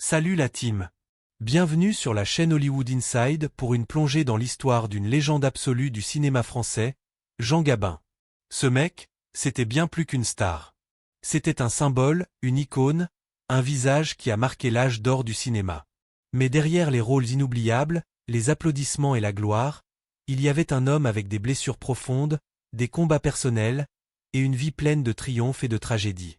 Salut la team. Bienvenue sur la chaîne Hollywood Inside pour une plongée dans l'histoire d'une légende absolue du cinéma français, Jean Gabin. Ce mec, c'était bien plus qu'une star. C'était un symbole, une icône, un visage qui a marqué l'âge d'or du cinéma. Mais derrière les rôles inoubliables, les applaudissements et la gloire, il y avait un homme avec des blessures profondes, des combats personnels, et une vie pleine de triomphes et de tragédies.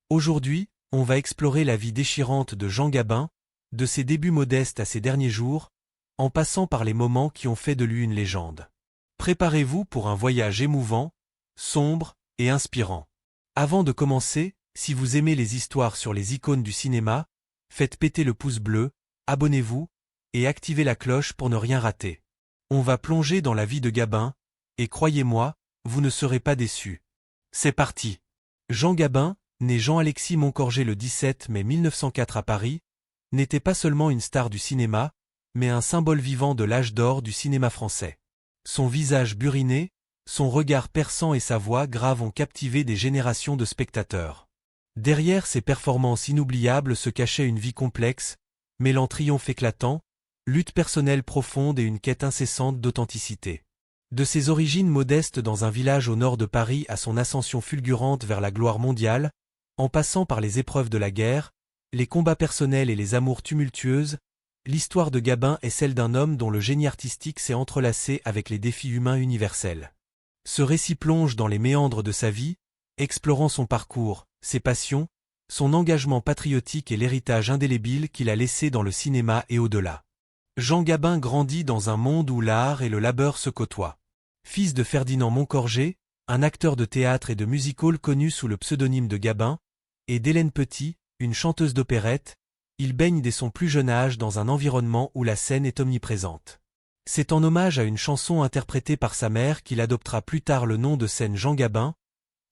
Aujourd'hui, on va explorer la vie déchirante de Jean Gabin, de ses débuts modestes à ses derniers jours, en passant par les moments qui ont fait de lui une légende. Préparez-vous pour un voyage émouvant, sombre et inspirant. Avant de commencer, si vous aimez les histoires sur les icônes du cinéma, faites péter le pouce bleu, abonnez-vous, et activez la cloche pour ne rien rater. On va plonger dans la vie de Gabin, et croyez-moi, vous ne serez pas déçus. C'est parti. Jean Gabin, né Jean-Alexis Moncorgé le 17 mai 1904 à Paris, n'était pas seulement une star du cinéma, mais un symbole vivant de l'âge d'or du cinéma français. Son visage buriné, son regard perçant et sa voix grave ont captivé des générations de spectateurs. Derrière ces performances inoubliables se cachait une vie complexe, mêlant triomphe éclatant, lutte personnelle profonde et une quête incessante d'authenticité. De ses origines modestes dans un village au nord de Paris à son ascension fulgurante vers la gloire mondiale, en passant par les épreuves de la guerre, les combats personnels et les amours tumultueuses, l'histoire de Gabin est celle d'un homme dont le génie artistique s'est entrelacé avec les défis humains universels. Ce récit plonge dans les méandres de sa vie, explorant son parcours, ses passions, son engagement patriotique et l'héritage indélébile qu'il a laissé dans le cinéma et au-delà. Jean Gabin grandit dans un monde où l'art et le labeur se côtoient. Fils de Ferdinand Moncorgé, un acteur de théâtre et de music-hall connu sous le pseudonyme de Gabin, et d'Hélène Petit, une chanteuse d'opérette, il baigne dès son plus jeune âge dans un environnement où la scène est omniprésente. C'est en hommage à une chanson interprétée par sa mère qu'il adoptera plus tard le nom de scène Jean Gabin,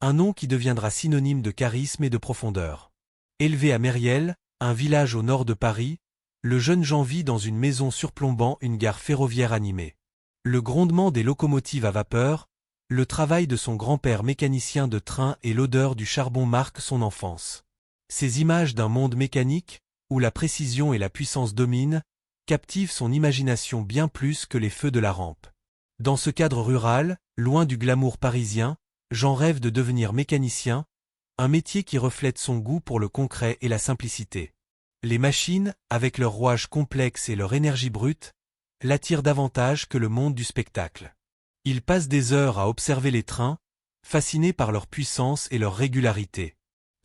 un nom qui deviendra synonyme de charisme et de profondeur. Élevé à Mériel, un village au nord de Paris, le jeune Jean vit dans une maison surplombant une gare ferroviaire animée. Le grondement des locomotives à vapeur, le travail de son grand-père mécanicien de train et l'odeur du charbon marquent son enfance. Ces images d'un monde mécanique, où la précision et la puissance dominent, captivent son imagination bien plus que les feux de la rampe. Dans ce cadre rural, loin du glamour parisien, Jean rêve de devenir mécanicien, un métier qui reflète son goût pour le concret et la simplicité. Les machines, avec leur rouage complexe et leur énergie brute, l'attirent davantage que le monde du spectacle. Il passe des heures à observer les trains, fasciné par leur puissance et leur régularité.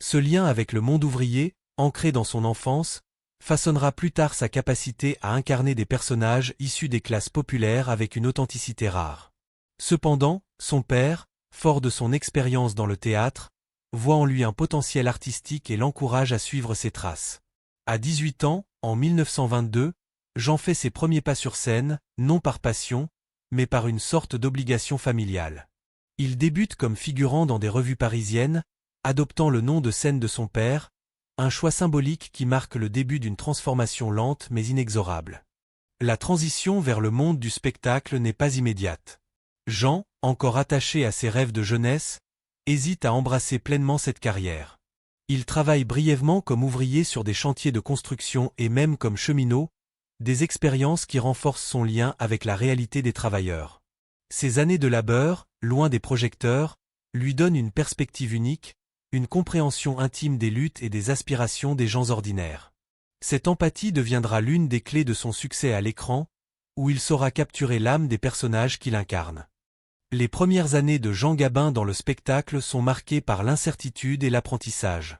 Ce lien avec le monde ouvrier, ancré dans son enfance, façonnera plus tard sa capacité à incarner des personnages issus des classes populaires avec une authenticité rare. Cependant, son père, fort de son expérience dans le théâtre, voit en lui un potentiel artistique et l'encourage à suivre ses traces. À 18 ans, en 1922, Jean fait ses premiers pas sur scène, non par passion, mais par une sorte d'obligation familiale. Il débute comme figurant dans des revues parisiennes, adoptant le nom de scène de son père, un choix symbolique qui marque le début d'une transformation lente mais inexorable. La transition vers le monde du spectacle n'est pas immédiate. Jean, encore attaché à ses rêves de jeunesse, hésite à embrasser pleinement cette carrière. Il travaille brièvement comme ouvrier sur des chantiers de construction et même comme cheminot, des expériences qui renforcent son lien avec la réalité des travailleurs. Ces années de labeur, loin des projecteurs, lui donnent une perspective unique, une compréhension intime des luttes et des aspirations des gens ordinaires. Cette empathie deviendra l'une des clés de son succès à l'écran, où il saura capturer l'âme des personnages qu'il incarne. Les premières années de Jean Gabin dans le spectacle sont marquées par l'incertitude et l'apprentissage.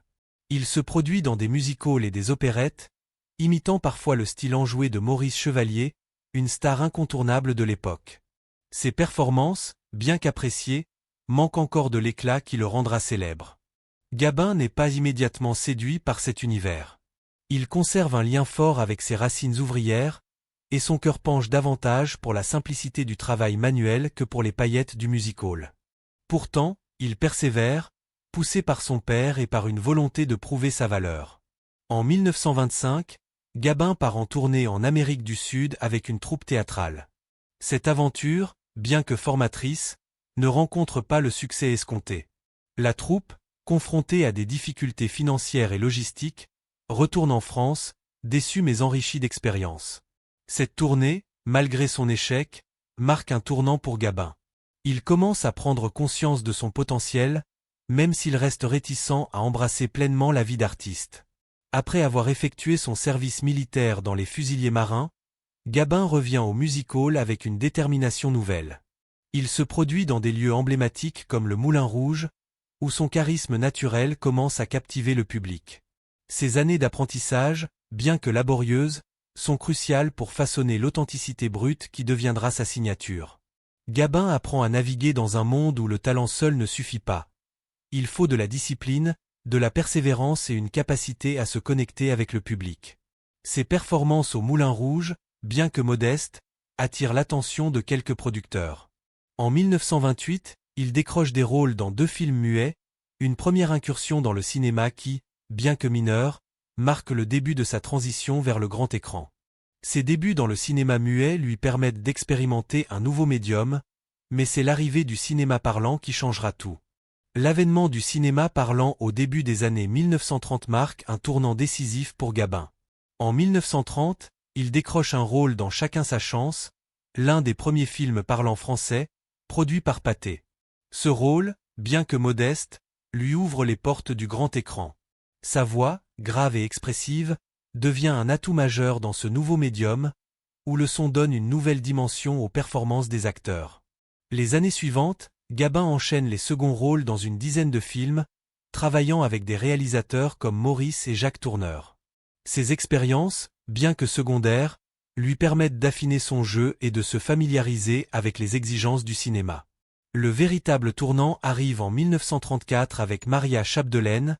Il se produit dans des music-halls et des opérettes, imitant parfois le style enjoué de Maurice Chevalier, une star incontournable de l'époque. Ses performances, bien qu'appréciées, manquent encore de l'éclat qui le rendra célèbre. Gabin n'est pas immédiatement séduit par cet univers. Il conserve un lien fort avec ses racines ouvrières, et son cœur penche davantage pour la simplicité du travail manuel que pour les paillettes du music-hall. Pourtant, il persévère, poussé par son père et par une volonté de prouver sa valeur. En 1925, Gabin part en tournée en Amérique du Sud avec une troupe théâtrale. Cette aventure, bien que formatrice, ne rencontre pas le succès escompté. La troupe, confrontée à des difficultés financières et logistiques, retourne en France, déçu mais enrichi d'expérience. Cette tournée, malgré son échec, marque un tournant pour Gabin. Il commence à prendre conscience de son potentiel, même s'il reste réticent à embrasser pleinement la vie d'artiste. Après avoir effectué son service militaire dans les Fusiliers marins, Gabin revient au music hall avec une détermination nouvelle. Il se produit dans des lieux emblématiques comme le Moulin Rouge, où son charisme naturel commence à captiver le public. Ces années d'apprentissage, bien que laborieuses, sont cruciales pour façonner l'authenticité brute qui deviendra sa signature. Gabin apprend à naviguer dans un monde où le talent seul ne suffit pas. Il faut de la discipline, de la persévérance et une capacité à se connecter avec le public. Ses performances au Moulin Rouge, bien que modestes, attirent l'attention de quelques producteurs. En 1928, il décroche des rôles dans 2 films muets, une première incursion dans le cinéma qui, bien que mineure, marque le début de sa transition vers le grand écran. Ses débuts dans le cinéma muet lui permettent d'expérimenter un nouveau médium, mais c'est l'arrivée du cinéma parlant qui changera tout. L'avènement du cinéma parlant au début des années 1930 marque un tournant décisif pour Gabin. En 1930, il décroche un rôle dans Chacun sa chance, l'un des premiers films parlants français, produit par Pathé. Ce rôle, bien que modeste, lui ouvre les portes du grand écran. Sa voix, grave et expressive, devient un atout majeur dans ce nouveau médium, où le son donne une nouvelle dimension aux performances des acteurs. Les années suivantes, Gabin enchaîne les seconds rôles dans une dizaine de films, travaillant avec des réalisateurs comme Maurice et Jacques Tourneur. Ces expériences, bien que secondaires, lui permettent d'affiner son jeu et de se familiariser avec les exigences du cinéma. Le véritable tournant arrive en 1934 avec Maria Chapdelaine,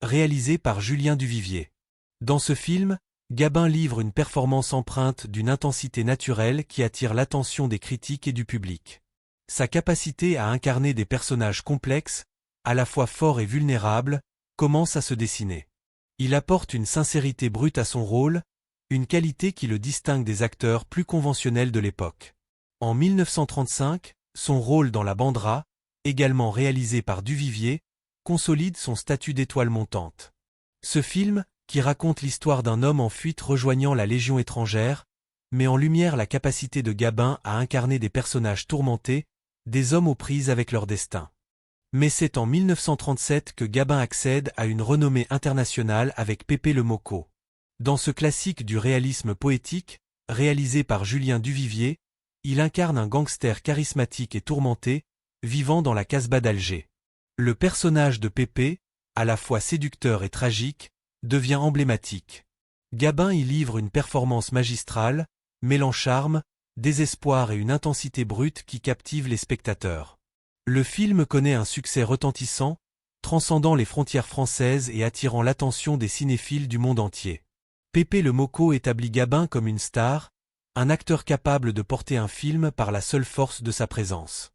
réalisé par Julien Duvivier. Dans ce film, Gabin livre une performance empreinte d'une intensité naturelle qui attire l'attention des critiques et du public. Sa capacité à incarner des personnages complexes, à la fois forts et vulnérables, commence à se dessiner. Il apporte une sincérité brute à son rôle, une qualité qui le distingue des acteurs plus conventionnels de l'époque. En 1935, son rôle dans La Bandera, également réalisé par Duvivier, consolide son statut d'étoile montante. Ce film, qui raconte l'histoire d'un homme en fuite rejoignant la Légion étrangère, met en lumière la capacité de Gabin à incarner des personnages tourmentés, des hommes aux prises avec leur destin. Mais c'est en 1937 que Gabin accède à une renommée internationale avec Pépé le Mocco. Dans ce classique du réalisme poétique, réalisé par Julien Duvivier, il incarne un gangster charismatique et tourmenté, vivant dans la Casbah d'Alger. Le personnage de Pépé, à la fois séducteur et tragique, devient emblématique. Gabin y livre une performance magistrale, mêlant charme, désespoir et une intensité brute qui captive les spectateurs. Le film connaît un succès retentissant, transcendant les frontières françaises et attirant l'attention des cinéphiles du monde entier. Pépé le Mocco établit Gabin comme une star, un acteur capable de porter un film par la seule force de sa présence.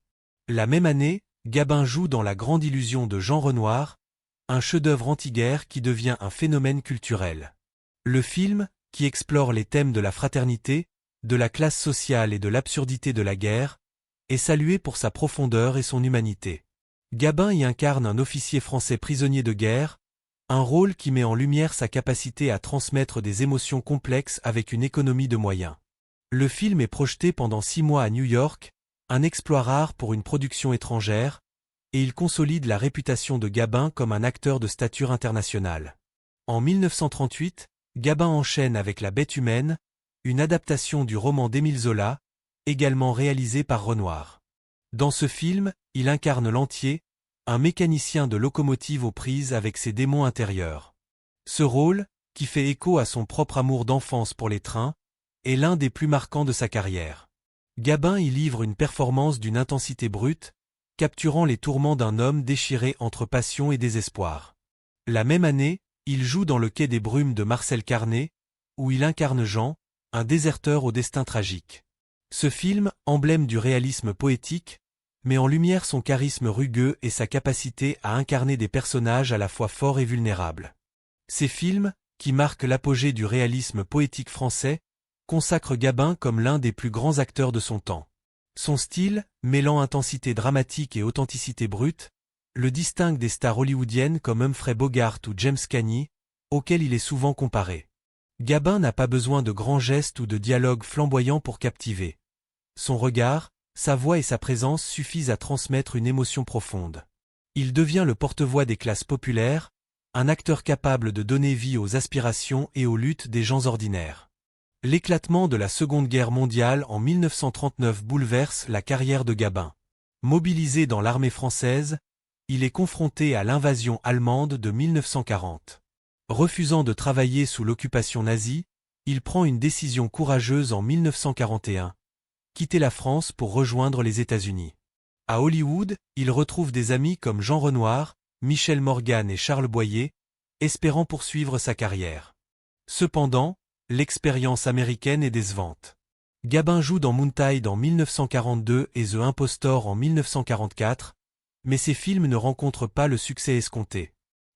La même année, Gabin joue dans La Grande Illusion de Jean Renoir, un chef-d'œuvre anti-guerre qui devient un phénomène culturel. Le film, qui explore les thèmes de la fraternité, de la classe sociale et de l'absurdité de la guerre, est salué pour sa profondeur et son humanité. Gabin y incarne un officier français prisonnier de guerre, un rôle qui met en lumière sa capacité à transmettre des émotions complexes avec une économie de moyens. Le film est projeté pendant 6 mois à New York, un exploit rare pour une production étrangère, et il consolide la réputation de Gabin comme un acteur de stature internationale. En 1938, Gabin enchaîne avec La Bête humaine, une adaptation du roman d'Émile Zola, également réalisé par Renoir. Dans ce film, il incarne Lantier, un mécanicien de locomotive aux prises avec ses démons intérieurs. Ce rôle, qui fait écho à son propre amour d'enfance pour les trains, est l'un des plus marquants de sa carrière. Gabin y livre une performance d'une intensité brute, capturant les tourments d'un homme déchiré entre passion et désespoir. La même année, il joue dans Le Quai des Brumes de Marcel Carné, où il incarne Jean, un déserteur au destin tragique. Ce film, emblème du réalisme poétique, met en lumière son charisme rugueux et sa capacité à incarner des personnages à la fois forts et vulnérables. Ces films, qui marquent l'apogée du réalisme poétique français, consacrent Gabin comme l'un des plus grands acteurs de son temps. Son style, mêlant intensité dramatique et authenticité brute, le distingue des stars hollywoodiennes comme Humphrey Bogart ou James Cagney, auxquels il est souvent comparé. Gabin n'a pas besoin de grands gestes ou de dialogues flamboyants pour captiver. Son regard, sa voix et sa présence suffisent à transmettre une émotion profonde. Il devient le porte-voix des classes populaires, un acteur capable de donner vie aux aspirations et aux luttes des gens ordinaires. L'éclatement de la Seconde Guerre mondiale en 1939 bouleverse la carrière de Gabin. Mobilisé dans l'armée française, il est confronté à l'invasion allemande de 1940. Refusant de travailler sous l'occupation nazie, il prend une décision courageuse en 1941, quitter la France pour rejoindre les États-Unis. À Hollywood, il retrouve des amis comme Jean Renoir, Michel Morgan et Charles Boyer, espérant poursuivre sa carrière. Cependant, l'expérience américaine est décevante. Gabin joue dans Moonlight en 1942 et The Impostor en 1944, mais ces films ne rencontrent pas le succès escompté.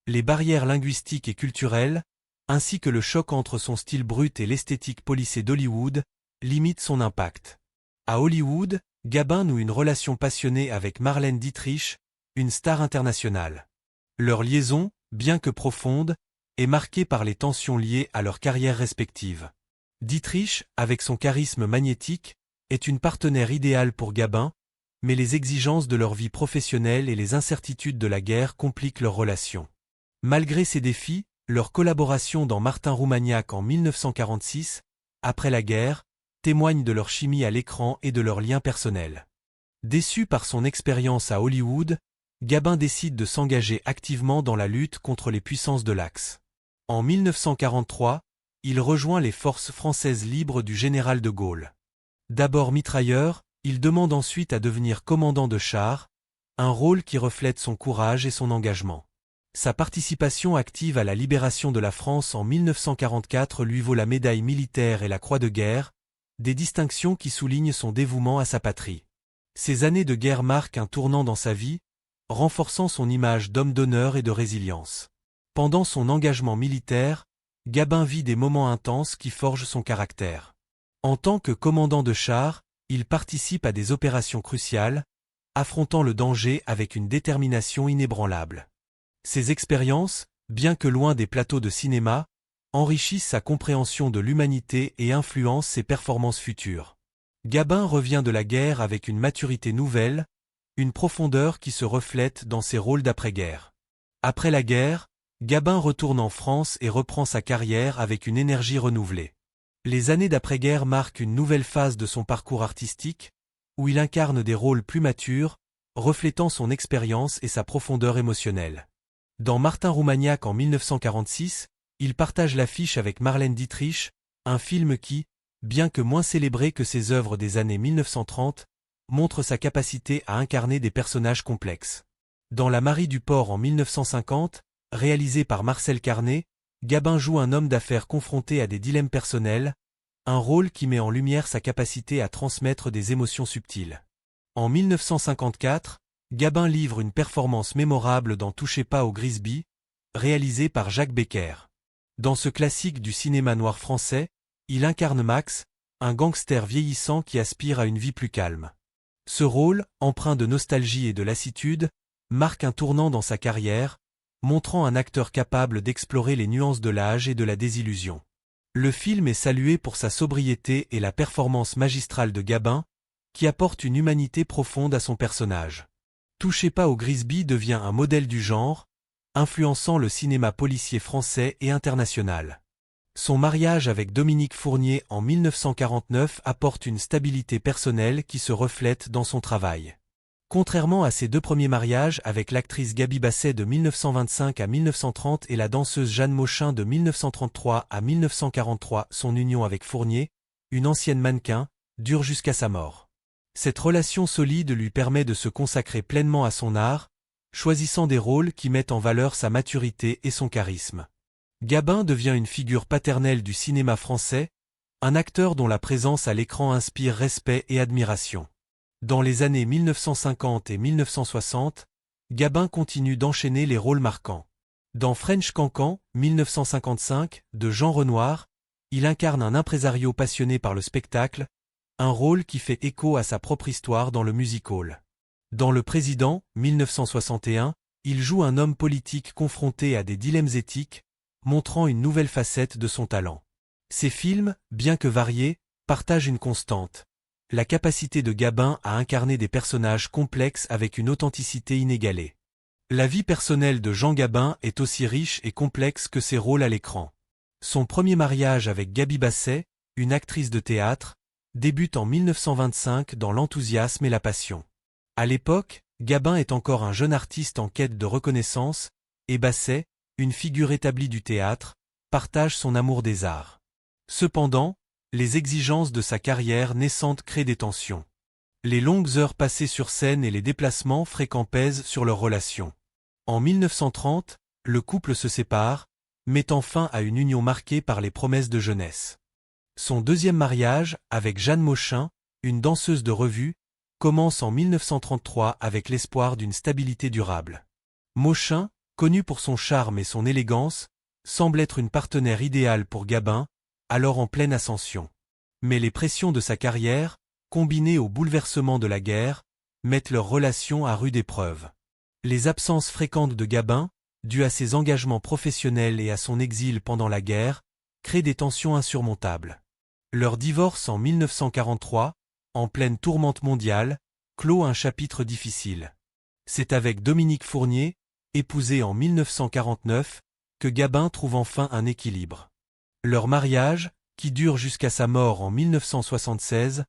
Les barrières linguistiques et culturelles, ainsi que le choc entre son style brut et l'esthétique policée d'Hollywood, limitent son impact. À Hollywood, Gabin noue une relation passionnée avec Marlène Dietrich, une star internationale. Leur liaison, bien que profonde, est marquée par les tensions liées à leurs carrières respectives. Dietrich, avec son charisme magnétique, est une partenaire idéale pour Gabin, mais les exigences de leur vie professionnelle et les incertitudes de la guerre compliquent leur relation. Malgré ces défis, leur collaboration dans Martin Roumaniac en 1946, après la guerre, témoigne de leur chimie à l'écran et de leurs liens personnels. Déçu par son expérience à Hollywood, Gabin décide de s'engager activement dans la lutte contre les puissances de l'Axe. En 1943, il rejoint les forces françaises libres du général de Gaulle. D'abord mitrailleur, il demande ensuite à devenir commandant de chars, un rôle qui reflète son courage et son engagement. Sa participation active à la libération de la France en 1944 lui vaut la médaille militaire et la croix de guerre, des distinctions qui soulignent son dévouement à sa patrie. Ces années de guerre marquent un tournant dans sa vie, renforçant son image d'homme d'honneur et de résilience. Pendant son engagement militaire, Gabin vit des moments intenses qui forgent son caractère. En tant que commandant de chars, il participe à des opérations cruciales, affrontant le danger avec une détermination inébranlable. Ces expériences, bien que loin des plateaux de cinéma, enrichissent sa compréhension de l'humanité et influencent ses performances futures. Gabin revient de la guerre avec une maturité nouvelle, une profondeur qui se reflète dans ses rôles d'après-guerre. Après la guerre, Gabin retourne en France et reprend sa carrière avec une énergie renouvelée. Les années d'après-guerre marquent une nouvelle phase de son parcours artistique, où il incarne des rôles plus matures, reflétant son expérience et sa profondeur émotionnelle. Dans Martin Roumaniac en 1946, il partage l'affiche avec Marlène Dietrich, un film qui, bien que moins célébré que ses œuvres des années 1930, montre sa capacité à incarner des personnages complexes. Dans La Marie du Port en 1950, réalisé par Marcel Carné, Gabin joue un homme d'affaires confronté à des dilemmes personnels, un rôle qui met en lumière sa capacité à transmettre des émotions subtiles. En 1954, Gabin livre une performance mémorable dans Touchez pas au Grisby, réalisé par Jacques Becker. Dans ce classique du cinéma noir français, il incarne Max, un gangster vieillissant qui aspire à une vie plus calme. Ce rôle, empreint de nostalgie et de lassitude, marque un tournant dans sa carrière, montrant un acteur capable d'explorer les nuances de l'âge et de la désillusion. Le film est salué pour sa sobriété et la performance magistrale de Gabin, qui apporte une humanité profonde à son personnage. Touchez pas au Grisby devient un modèle du genre, influençant le cinéma policier français et international. Son mariage avec Dominique Fournier en 1949 apporte une stabilité personnelle qui se reflète dans son travail. Contrairement à ses deux premiers mariages avec l'actrice Gaby Basset de 1925 à 1930 et la danseuse Jeanne Mauchin de 1933 à 1943, son union avec Fournier, une ancienne mannequin, dure jusqu'à sa mort. Cette relation solide lui permet de se consacrer pleinement à son art, choisissant des rôles qui mettent en valeur sa maturité et son charisme. Gabin devient une figure paternelle du cinéma français, un acteur dont la présence à l'écran inspire respect et admiration. Dans les années 1950 et 1960, Gabin continue d'enchaîner les rôles marquants. Dans French Cancan, 1955, de Jean Renoir, il incarne un impresario passionné par le spectacle, un rôle qui fait écho à sa propre histoire dans le music-hall. Dans Le Président, 1961, il joue un homme politique confronté à des dilemmes éthiques, montrant une nouvelle facette de son talent. Ces films, bien que variés, partagent une constante. La capacité de Gabin à incarner des personnages complexes avec une authenticité inégalée. La vie personnelle de Jean Gabin est aussi riche et complexe que ses rôles à l'écran. Son premier mariage avec Gaby Basset, une actrice de théâtre, débute en 1925 dans l'enthousiasme et la passion. À l'époque, Gabin est encore un jeune artiste en quête de reconnaissance, et Basset, une figure établie du théâtre, partage son amour des arts. Cependant, les exigences de sa carrière naissante créent des tensions. Les longues heures passées sur scène et les déplacements fréquents pèsent sur leur relation. En 1930, le couple se sépare, mettant fin à une union marquée par les promesses de jeunesse. Son deuxième mariage, avec Jeanne Mauchin, une danseuse de revue, commence en 1933 avec l'espoir d'une stabilité durable. Mauchin, connue pour son charme et son élégance, semble être une partenaire idéale pour Gabin, alors en pleine ascension. Mais les pressions de sa carrière, combinées aux bouleversements de la guerre, mettent leur relation à rude épreuve. Les absences fréquentes de Gabin, dues à ses engagements professionnels et à son exil pendant la guerre, créent des tensions insurmontables. Leur divorce en 1943, en pleine tourmente mondiale, clôt un chapitre difficile. C'est avec Dominique Fournier, épousée en 1949, que Gabin trouve enfin un équilibre. Leur mariage, qui dure jusqu'à sa mort en 1976,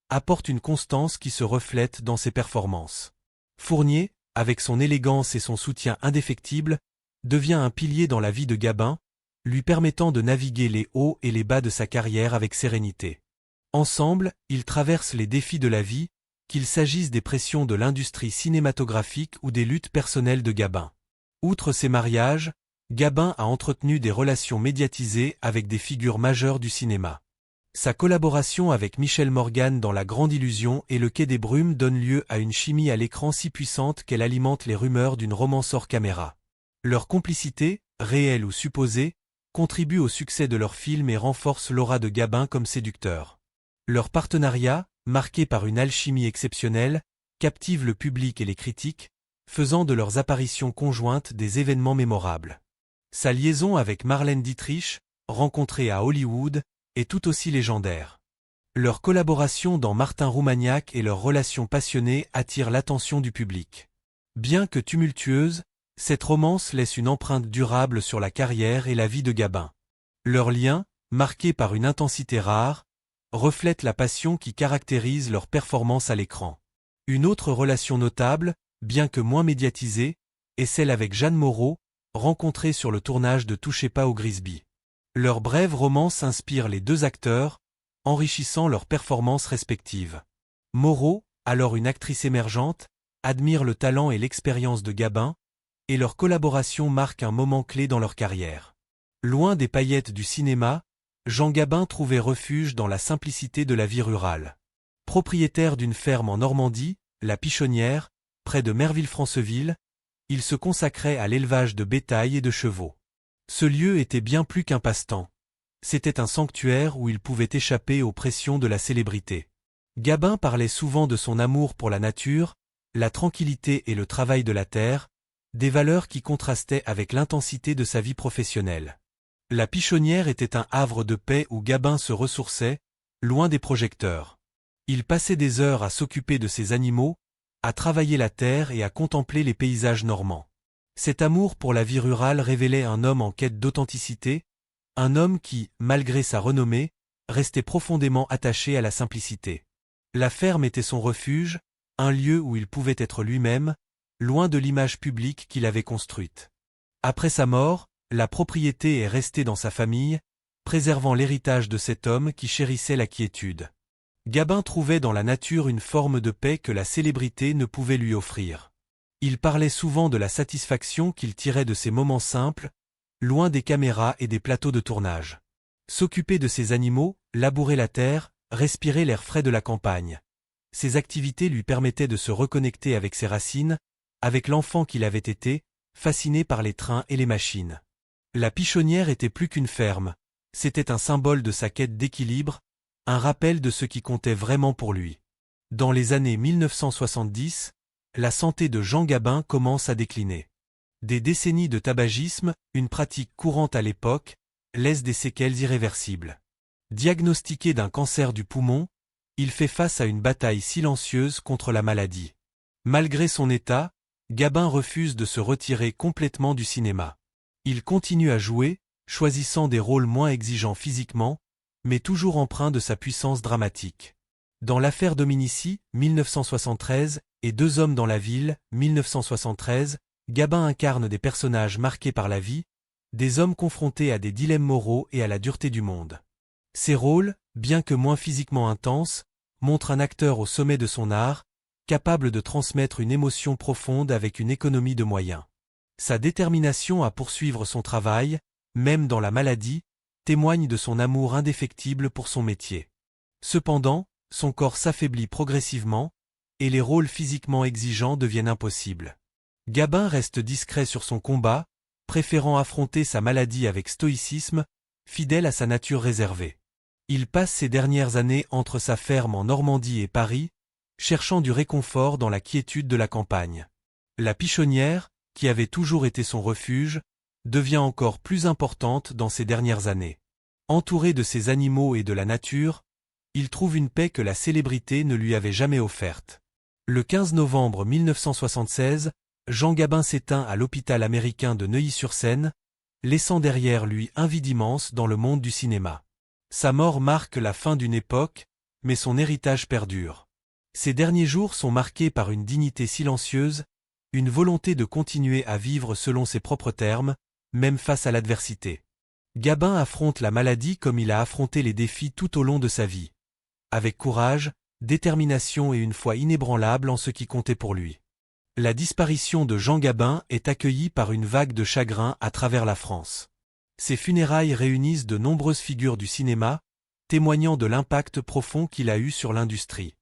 apporte une constance qui se reflète dans ses performances. Fournier, avec son élégance et son soutien indéfectible, devient un pilier dans la vie de Gabin, lui permettant de naviguer les hauts et les bas de sa carrière avec sérénité. Ensemble, ils traversent les défis de la vie, qu'il s'agisse des pressions de l'industrie cinématographique ou des luttes personnelles de Gabin. Outre ses mariages, Gabin a entretenu des relations médiatisées avec des figures majeures du cinéma. Sa collaboration avec Michel Morgan dans La Grande Illusion et Le Quai des Brumes donne lieu à une chimie à l'écran si puissante qu'elle alimente les rumeurs d'une romance hors caméra. Leur complicité, réelle ou supposée, contribue au succès de leur film et renforce l'aura de Gabin comme séducteur. Leur partenariat, marqué par une alchimie exceptionnelle, captive le public et les critiques, faisant de leurs apparitions conjointes des événements mémorables. Sa liaison avec Marlène Dietrich, rencontrée à Hollywood, est tout aussi légendaire. Leur collaboration dans Martin Roumaniac et leur relation passionnée attirent l'attention du public. Bien que tumultueuse, cette romance laisse une empreinte durable sur la carrière et la vie de Gabin. Leur lien, marqué par une intensité rare, reflète la passion qui caractérise leur performance à l'écran. Une autre relation notable, bien que moins médiatisée, est celle avec Jeanne Moreau, rencontrée sur le tournage de Touchez pas au Grisby. Leur brève romance inspire les deux acteurs, enrichissant leurs performances respectives. Moreau, alors une actrice émergente, admire le talent et l'expérience de Gabin, et leur collaboration marque un moment clé dans leur carrière. Loin des paillettes du cinéma, Jean Gabin trouvait refuge dans la simplicité de la vie rurale. Propriétaire d'une ferme en Normandie, la Pichonnière, près de Merville-Franceville, il se consacrait à l'élevage de bétail et de chevaux. Ce lieu était bien plus qu'un passe-temps. C'était un sanctuaire où il pouvait échapper aux pressions de la célébrité. Gabin parlait souvent de son amour pour la nature, la tranquillité et le travail de la terre, des valeurs qui contrastaient avec l'intensité de sa vie professionnelle. La Pichonnière était un havre de paix où Gabin se ressourçait, loin des projecteurs. Il passait des heures à s'occuper de ses animaux, à travailler la terre et à contempler les paysages normands. Cet amour pour la vie rurale révélait un homme en quête d'authenticité, un homme qui, malgré sa renommée, restait profondément attaché à la simplicité. La ferme était son refuge, un lieu où il pouvait être lui-même, loin de l'image publique qu'il avait construite. Après sa mort, la propriété est restée dans sa famille, préservant l'héritage de cet homme qui chérissait la quiétude. Gabin trouvait dans la nature une forme de paix que la célébrité ne pouvait lui offrir. Il parlait souvent de la satisfaction qu'il tirait de ces moments simples, loin des caméras et des plateaux de tournage. S'occuper de ses animaux, labourer la terre, respirer l'air frais de la campagne. Ces activités lui permettaient de se reconnecter avec ses racines, avec l'enfant qu'il avait été, fasciné par les trains et les machines. La Pichonnière était plus qu'une ferme, c'était un symbole de sa quête d'équilibre, un rappel de ce qui comptait vraiment pour lui. Dans les années 1970, la santé de Jean Gabin commence à décliner. Des décennies de tabagisme, une pratique courante à l'époque, laissent des séquelles irréversibles. Diagnostiqué d'un cancer du poumon, il fait face à une bataille silencieuse contre la maladie. Malgré son état, Gabin refuse de se retirer complètement du cinéma. Il continue à jouer, choisissant des rôles moins exigeants physiquement, mais toujours empreints de sa puissance dramatique. Dans l'affaire Dominici, 1973, et Deux hommes dans la ville, 1973, Gabin incarne des personnages marqués par la vie, des hommes confrontés à des dilemmes moraux et à la dureté du monde. Ces rôles, bien que moins physiquement intenses, montrent un acteur au sommet de son art, capable de transmettre une émotion profonde avec une économie de moyens. Sa détermination à poursuivre son travail, même dans la maladie, témoigne de son amour indéfectible pour son métier. Cependant, son corps s'affaiblit progressivement, et les rôles physiquement exigeants deviennent impossibles. Gabin reste discret sur son combat, préférant affronter sa maladie avec stoïcisme, fidèle à sa nature réservée. Il passe ses dernières années entre sa ferme en Normandie et Paris, cherchant du réconfort dans la quiétude de la campagne. La pichonnière, qui avait toujours été son refuge, devient encore plus importante dans ces dernières années. Entouré de ses animaux et de la nature, il trouve une paix que la célébrité ne lui avait jamais offerte. Le 15 novembre 1976, Jean Gabin s'éteint à l'hôpital américain de Neuilly-sur-Seine, laissant derrière lui un vide immense dans le monde du cinéma. Sa mort marque la fin d'une époque, mais son héritage perdure. Ses derniers jours sont marqués par une dignité silencieuse, une volonté de continuer à vivre selon ses propres termes, même face à l'adversité. Gabin affronte la maladie comme il a affronté les défis tout au long de sa vie. Avec courage, détermination et une foi inébranlable en ce qui comptait pour lui. La disparition de Jean Gabin est accueillie par une vague de chagrin à travers la France. Ses funérailles réunissent de nombreuses figures du cinéma, témoignant de l'impact profond qu'il a eu sur l'industrie.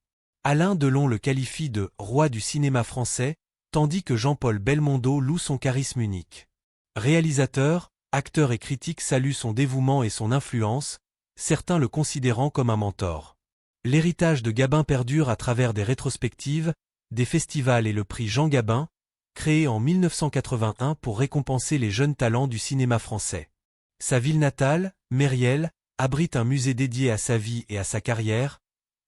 Alain Delon le qualifie de « roi du cinéma français », tandis que Jean-Paul Belmondo loue son charisme unique. Réalisateur, acteur et critique saluent son dévouement et son influence, certains le considérant comme un mentor. L'héritage de Gabin perdure à travers des rétrospectives, des festivals et le prix Jean Gabin, créé en 1981 pour récompenser les jeunes talents du cinéma français. Sa ville natale, Mériel, abrite un musée dédié à sa vie et à sa carrière,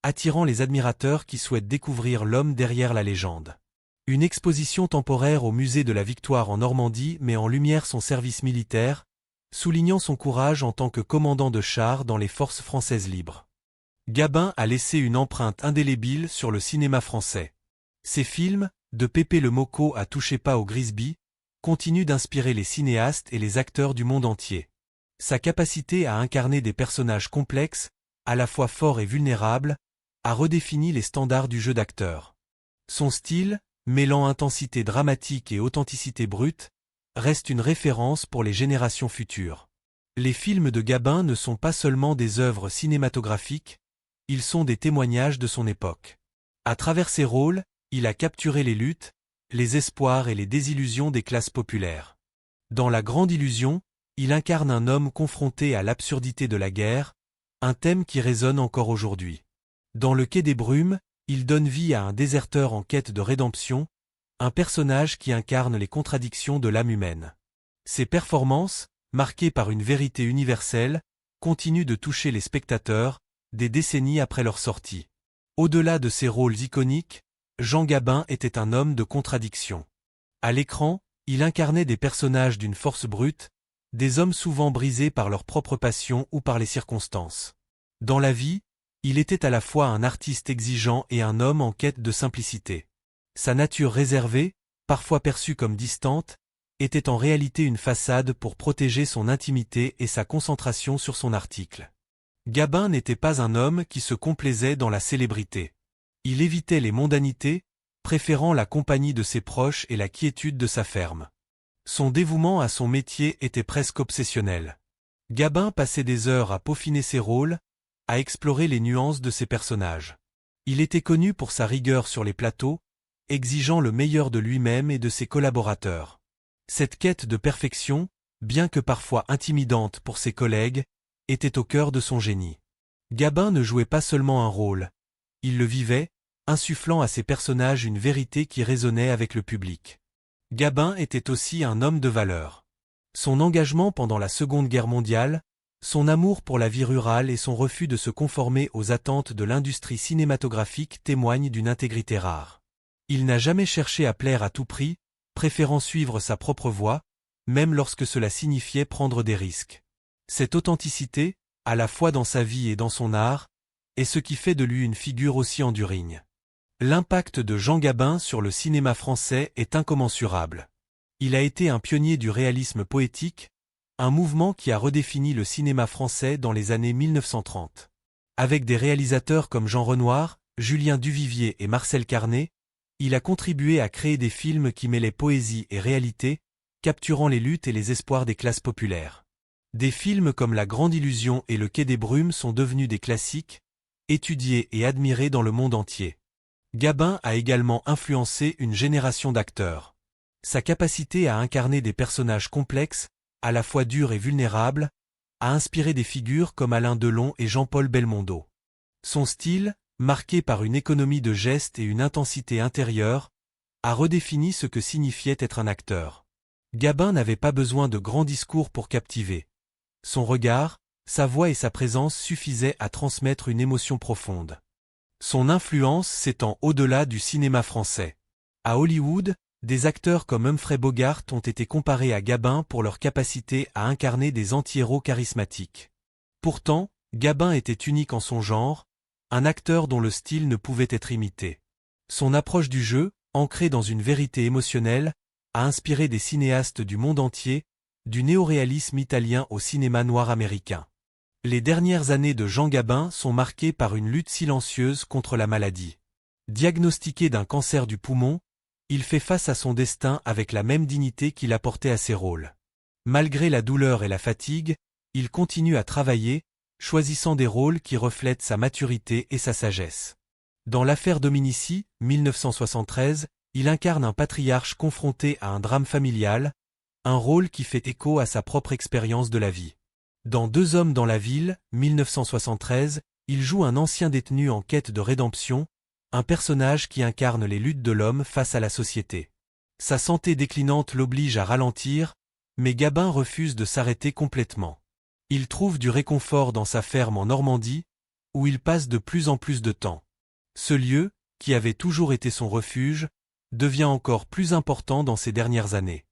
attirant les admirateurs qui souhaitent découvrir l'homme derrière la légende. Une exposition temporaire au musée de la Victoire en Normandie met en lumière son service militaire, soulignant son courage en tant que commandant de char dans les forces françaises libres. Gabin a laissé une empreinte indélébile sur le cinéma français. Ses films, de Pépé le Moco à Touchez pas au Grisby, continuent d'inspirer les cinéastes et les acteurs du monde entier. Sa capacité à incarner des personnages complexes, à la fois forts et vulnérables, a redéfini les standards du jeu d'acteur. Son style, mêlant intensité dramatique et authenticité brute, reste une référence pour les générations futures. Les films de Gabin ne sont pas seulement des œuvres cinématographiques, ils sont des témoignages de son époque. À travers ses rôles, il a capturé les luttes, les espoirs et les désillusions des classes populaires. Dans La Grande Illusion, il incarne un homme confronté à l'absurdité de la guerre, un thème qui résonne encore aujourd'hui. Dans Le Quai des Brumes, il donne vie à un déserteur en quête de rédemption, un personnage qui incarne les contradictions de l'âme humaine. Ses performances, marquées par une vérité universelle, continuent de toucher les spectateurs, des décennies après leur sortie. Au-delà de ses rôles iconiques, Jean Gabin était un homme de contradiction. À l'écran, il incarnait des personnages d'une force brute, des hommes souvent brisés par leur propre passion ou par les circonstances. Dans la vie, il était à la fois un artiste exigeant et un homme en quête de simplicité. Sa nature réservée, parfois perçue comme distante, était en réalité une façade pour protéger son intimité et sa concentration sur son article. Gabin n'était pas un homme qui se complaisait dans la célébrité. Il évitait les mondanités, préférant la compagnie de ses proches et la quiétude de sa ferme. Son dévouement à son métier était presque obsessionnel. Gabin passait des heures à peaufiner ses rôles, à explorer les nuances de ses personnages. Il était connu pour sa rigueur sur les plateaux, exigeant le meilleur de lui-même et de ses collaborateurs. Cette quête de perfection, bien que parfois intimidante pour ses collègues, était au cœur de son génie. Gabin ne jouait pas seulement un rôle, il le vivait, insufflant à ses personnages une vérité qui résonnait avec le public. Gabin était aussi un homme de valeur. Son engagement pendant la Seconde Guerre mondiale, Son amour pour la vie rurale et son refus de se conformer aux attentes de l'industrie cinématographique témoignent d'une intégrité rare. Il n'a jamais cherché à plaire à tout prix, préférant suivre sa propre voie, même lorsque cela signifiait prendre des risques. Cette authenticité, à la fois dans sa vie et dans son art, est ce qui fait de lui une figure aussi enduring. L'impact de Jean Gabin sur le cinéma français est incommensurable. Il a été un pionnier du réalisme poétique, un mouvement qui a redéfini le cinéma français dans les années 1930. Avec des réalisateurs comme Jean Renoir, Julien Duvivier et Marcel Carné, il a contribué à créer des films qui mêlaient poésie et réalité, capturant les luttes et les espoirs des classes populaires. Des films comme La Grande Illusion et Le Quai des Brumes sont devenus des classiques, étudiés et admirés dans le monde entier. Gabin a également influencé une génération d'acteurs. Sa capacité à incarner des personnages complexes, à la fois durs et vulnérables, a inspiré des figures comme Alain Delon et Jean-Paul Belmondo. Son style, marqué par une économie de gestes et une intensité intérieure, a redéfini ce que signifiait être un acteur. Gabin n'avait pas besoin de grands discours pour captiver. Son regard, sa voix et sa présence suffisaient à transmettre une émotion profonde. Son influence s'étend au-delà du cinéma français. À Hollywood, des acteurs comme Humphrey Bogart ont été comparés à Gabin pour leur capacité à incarner des anti-héros charismatiques. Pourtant, Gabin était unique en son genre, un acteur dont le style ne pouvait être imité. Son approche du jeu, ancrée dans une vérité émotionnelle, a inspiré des cinéastes du monde entier, du néoréalisme italien au cinéma noir américain. Les dernières années de Jean Gabin sont marquées par une lutte silencieuse contre la maladie. Diagnostiqué d'un cancer du poumon, il fait face à son destin avec la même dignité qu'il apportait à ses rôles. Malgré la douleur et la fatigue, il continue à travailler, choisissant des rôles qui reflètent sa maturité et sa sagesse. Dans L'Affaire Dominici, 1973, il incarne un patriarche confronté à un drame familial, un rôle qui fait écho à sa propre expérience de la vie. Dans Deux hommes dans la ville, 1973, il joue un ancien détenu en quête de rédemption, un personnage qui incarne les luttes de l'homme face à la société. Sa santé déclinante l'oblige à ralentir, mais Gabin refuse de s'arrêter complètement. Il trouve du réconfort dans sa ferme en Normandie, où il passe de plus en plus de temps. Ce lieu, qui avait toujours été son refuge, devient encore plus important dans ces dernières années.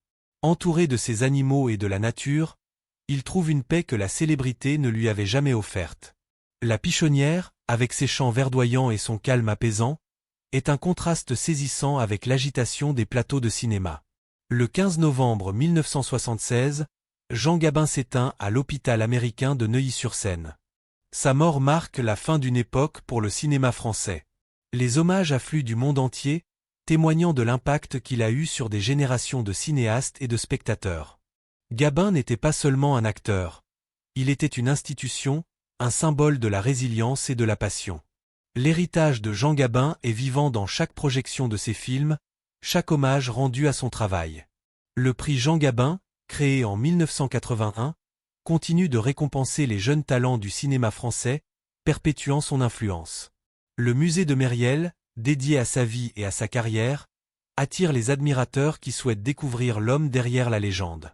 Entouré de ses animaux et de la nature, il trouve une paix que la célébrité ne lui avait jamais offerte. La Pichonnière, avec ses chants verdoyants et son calme apaisant, est un contraste saisissant avec l'agitation des plateaux de cinéma. Le 15 novembre 1976, Jean Gabin s'éteint à l'hôpital américain de Neuilly-sur-Seine. Sa mort marque la fin d'une époque pour le cinéma français. Les hommages affluent du monde entier, témoignant de l'impact qu'il a eu sur des générations de cinéastes et de spectateurs. Gabin n'était pas seulement un acteur. Il était une institution, un symbole de la résilience et de la passion. L'héritage de Jean Gabin est vivant dans chaque projection de ses films, chaque hommage rendu à son travail. Le prix Jean Gabin, créé en 1981, continue de récompenser les jeunes talents du cinéma français, perpétuant son influence. Le musée de Mériel, dédié à sa vie et à sa carrière, attire les admirateurs qui souhaitent découvrir l'homme derrière la légende.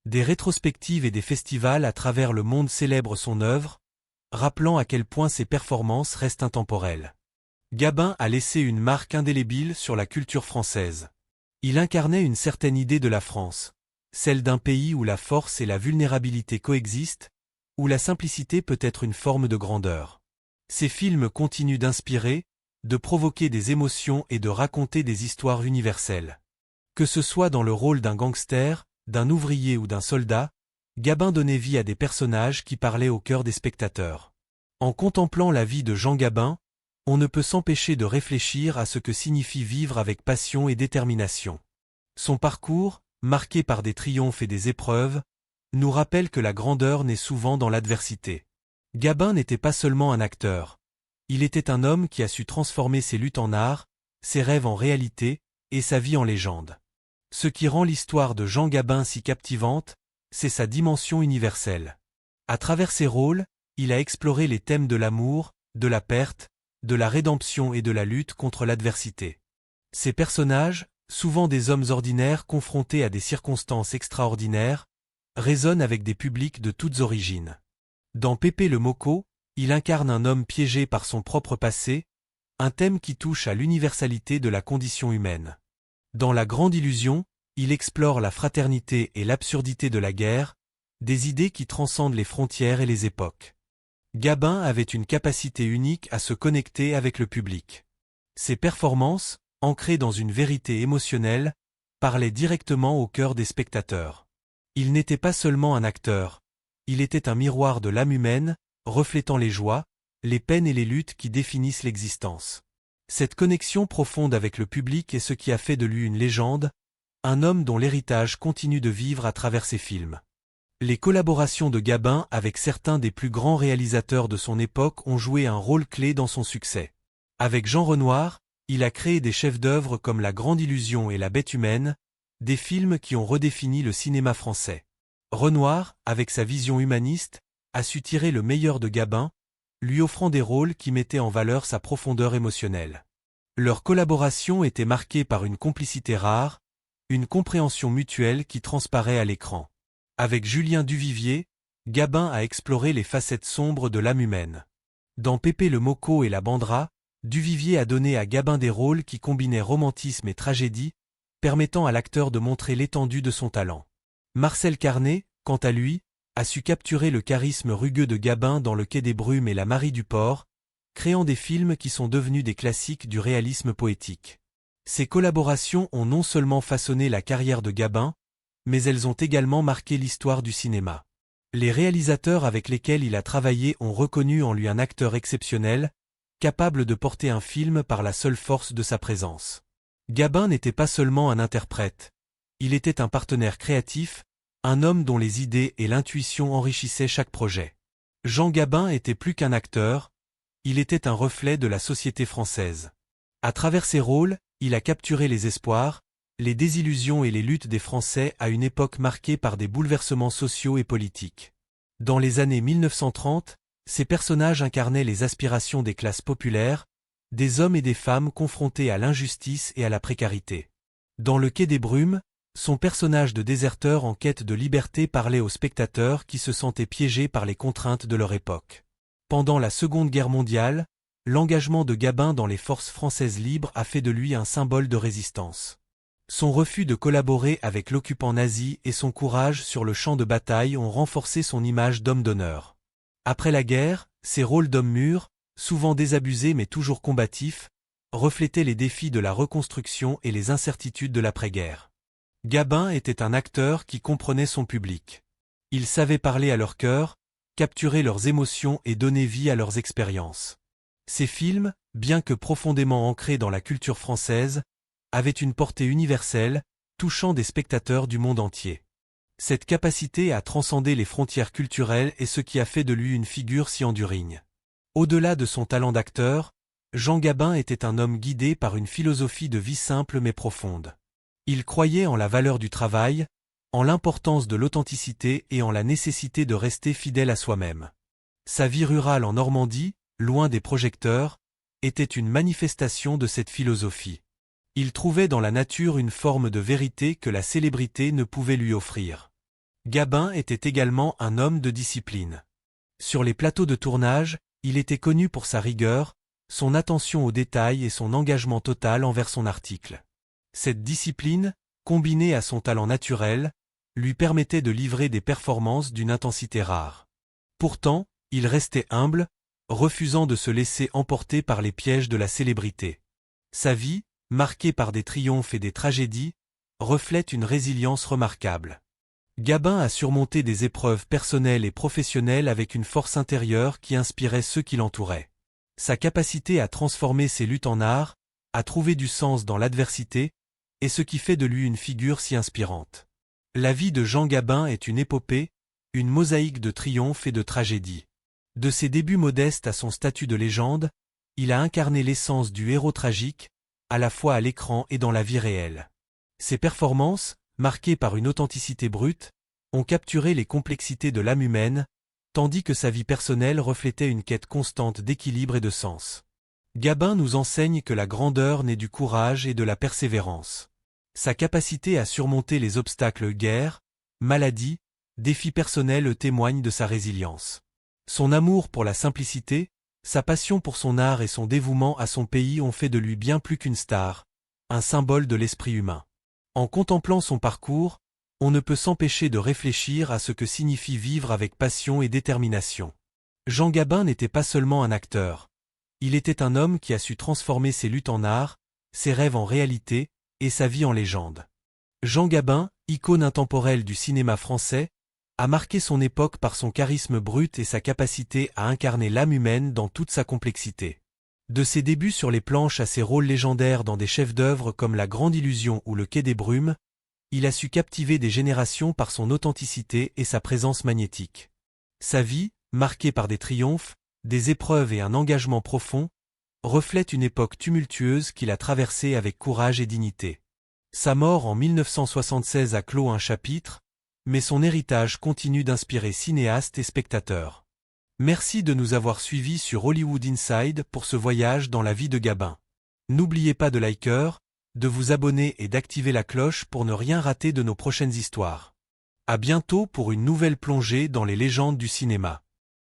Des rétrospectives et des festivals à travers le monde célèbrent son œuvre, rappelant à quel point ses performances restent intemporelles. Gabin a laissé une marque indélébile sur la culture française. Il incarnait une certaine idée de la France, celle d'un pays où la force et la vulnérabilité coexistent, où la simplicité peut être une forme de grandeur. Ses films continuent d'inspirer, de provoquer des émotions et de raconter des histoires universelles. Que ce soit dans le rôle d'un gangster, d'un ouvrier ou d'un soldat, Gabin donnait vie à des personnages qui parlaient au cœur des spectateurs. En contemplant la vie de Jean Gabin, on ne peut s'empêcher de réfléchir à ce que signifie vivre avec passion et détermination. Son parcours, marqué par des triomphes et des épreuves, nous rappelle que la grandeur naît souvent dans l'adversité. Gabin n'était pas seulement un acteur. Il était un homme qui a su transformer ses luttes en art, ses rêves en réalité, et sa vie en légende. Ce qui rend l'histoire de Jean Gabin si captivante, c'est sa dimension universelle. À travers ses rôles, il a exploré les thèmes de l'amour, de la perte, de la rédemption et de la lutte contre l'adversité. Ces personnages, souvent des hommes ordinaires confrontés à des circonstances extraordinaires, résonnent avec des publics de toutes origines. Dans Pépé le Moko, il incarne un homme piégé par son propre passé, un thème qui touche à l'universalité de la condition humaine. Dans La Grande Illusion, il explore la fraternité et l'absurdité de la guerre, des idées qui transcendent les frontières et les époques. Gabin avait une capacité unique à se connecter avec le public. Ses performances, ancrées dans une vérité émotionnelle, parlaient directement au cœur des spectateurs. Il n'était pas seulement un acteur, il était un miroir de l'âme humaine, reflétant les joies, les peines et les luttes qui définissent l'existence. Cette connexion profonde avec le public est ce qui a fait de lui une légende, un homme dont l'héritage continue de vivre à travers ses films. Les collaborations de Gabin avec certains des plus grands réalisateurs de son époque ont joué un rôle clé dans son succès. Avec Jean Renoir, il a créé des chefs-d'œuvre comme La Grande Illusion et La Bête humaine, des films qui ont redéfini le cinéma français. Renoir, avec sa vision humaniste, a su tirer le meilleur de Gabin, lui offrant des rôles qui mettaient en valeur sa profondeur émotionnelle. Leur collaboration était marquée par une complicité rare, une compréhension mutuelle qui transparaît à l'écran. Avec Julien Duvivier, Gabin a exploré les facettes sombres de l'âme humaine. Dans Pépé le Moko et La Bandera, Duvivier a donné à Gabin des rôles qui combinaient romantisme et tragédie, permettant à l'acteur de montrer l'étendue de son talent. Marcel Carné, quant à lui, a su capturer le charisme rugueux de Gabin dans Le Quai des Brumes et La Marie du Port, créant des films qui sont devenus des classiques du réalisme poétique. Ces collaborations ont non seulement façonné la carrière de Gabin, mais elles ont également marqué l'histoire du cinéma. Les réalisateurs avec lesquels il a travaillé ont reconnu en lui un acteur exceptionnel, capable de porter un film par la seule force de sa présence. Gabin n'était pas seulement un interprète, il était un partenaire créatif, un homme dont les idées et l'intuition enrichissaient chaque projet. Jean Gabin était plus qu'un acteur, il était un reflet de la société française. À travers ses rôles, il a capturé les espoirs, les désillusions et les luttes des Français à une époque marquée par des bouleversements sociaux et politiques. Dans les années 1930, ces personnages incarnaient les aspirations des classes populaires, des hommes et des femmes confrontés à l'injustice et à la précarité. Dans Le Quai des Brumes, son personnage de déserteur en quête de liberté parlait aux spectateurs qui se sentaient piégés par les contraintes de leur époque. Pendant la Seconde Guerre mondiale, l'engagement de Gabin dans les forces françaises libres a fait de lui un symbole de résistance. Son refus de collaborer avec l'occupant nazi et son courage sur le champ de bataille ont renforcé son image d'homme d'honneur. Après la guerre, ses rôles d'homme mûr, souvent désabusés mais toujours combatifs, reflétaient les défis de la reconstruction et les incertitudes de l'après-guerre. Gabin était un acteur qui comprenait son public. Il savait parler à leur cœur, capturer leurs émotions et donner vie à leurs expériences. Ses films, bien que profondément ancrés dans la culture française, avait une portée universelle, touchant des spectateurs du monde entier. Cette capacité à transcender les frontières culturelles est ce qui a fait de lui une figure si enduring. Au-delà de son talent d'acteur, Jean Gabin était un homme guidé par une philosophie de vie simple mais profonde. Il croyait en la valeur du travail, en l'importance de l'authenticité et en la nécessité de rester fidèle à soi-même. Sa vie rurale en Normandie, loin des projecteurs, était une manifestation de cette philosophie. Il trouvait dans la nature une forme de vérité que la célébrité ne pouvait lui offrir. Gabin était également un homme de discipline. Sur les plateaux de tournage, il était connu pour sa rigueur, son attention aux détails et son engagement total envers son article. Cette discipline, combinée à son talent naturel, lui permettait de livrer des performances d'une intensité rare. Pourtant, il restait humble, refusant de se laisser emporter par les pièges de la célébrité. Sa vie, marquée par des triomphes et des tragédies, reflète une résilience remarquable. Gabin a surmonté des épreuves personnelles et professionnelles avec une force intérieure qui inspirait ceux qui l'entouraient. Sa capacité à transformer ses luttes en art, à trouver du sens dans l'adversité, est ce qui fait de lui une figure si inspirante. La vie de Jean Gabin est une épopée, une mosaïque de triomphes et de tragédies. De ses débuts modestes à son statut de légende, il a incarné l'essence du héros tragique, à la fois à l'écran et dans la vie réelle. Ses performances, marquées par une authenticité brute, ont capturé les complexités de l'âme humaine, tandis que sa vie personnelle reflétait une quête constante d'équilibre et de sens. Gabin nous enseigne que la grandeur naît du courage et de la persévérance. Sa capacité à surmonter les obstacles guerre, maladie, défis personnels témoigne de sa résilience. Son amour pour la simplicité, sa passion pour son art et son dévouement à son pays ont fait de lui bien plus qu'une star, un symbole de l'esprit humain. En contemplant son parcours, on ne peut s'empêcher de réfléchir à ce que signifie vivre avec passion et détermination. Jean Gabin n'était pas seulement un acteur. Il était un homme qui a su transformer ses luttes en art, ses rêves en réalité, et sa vie en légende. Jean Gabin, icône intemporelle du cinéma français, a marqué son époque par son charisme brut et sa capacité à incarner l'âme humaine dans toute sa complexité. De ses débuts sur les planches à ses rôles légendaires dans des chefs-d'œuvre comme La Grande Illusion ou Le Quai des Brumes, il a su captiver des générations par son authenticité et sa présence magnétique. Sa vie, marquée par des triomphes, des épreuves et un engagement profond, reflète une époque tumultueuse qu'il a traversée avec courage et dignité. Sa mort en 1976 a clos un chapitre, mais son héritage continue d'inspirer cinéastes et spectateurs. Merci de nous avoir suivis sur Hollywood Inside pour ce voyage dans la vie de Gabin. N'oubliez pas de liker, de vous abonner et d'activer la cloche pour ne rien rater de nos prochaines histoires. À bientôt pour une nouvelle plongée dans les légendes du cinéma.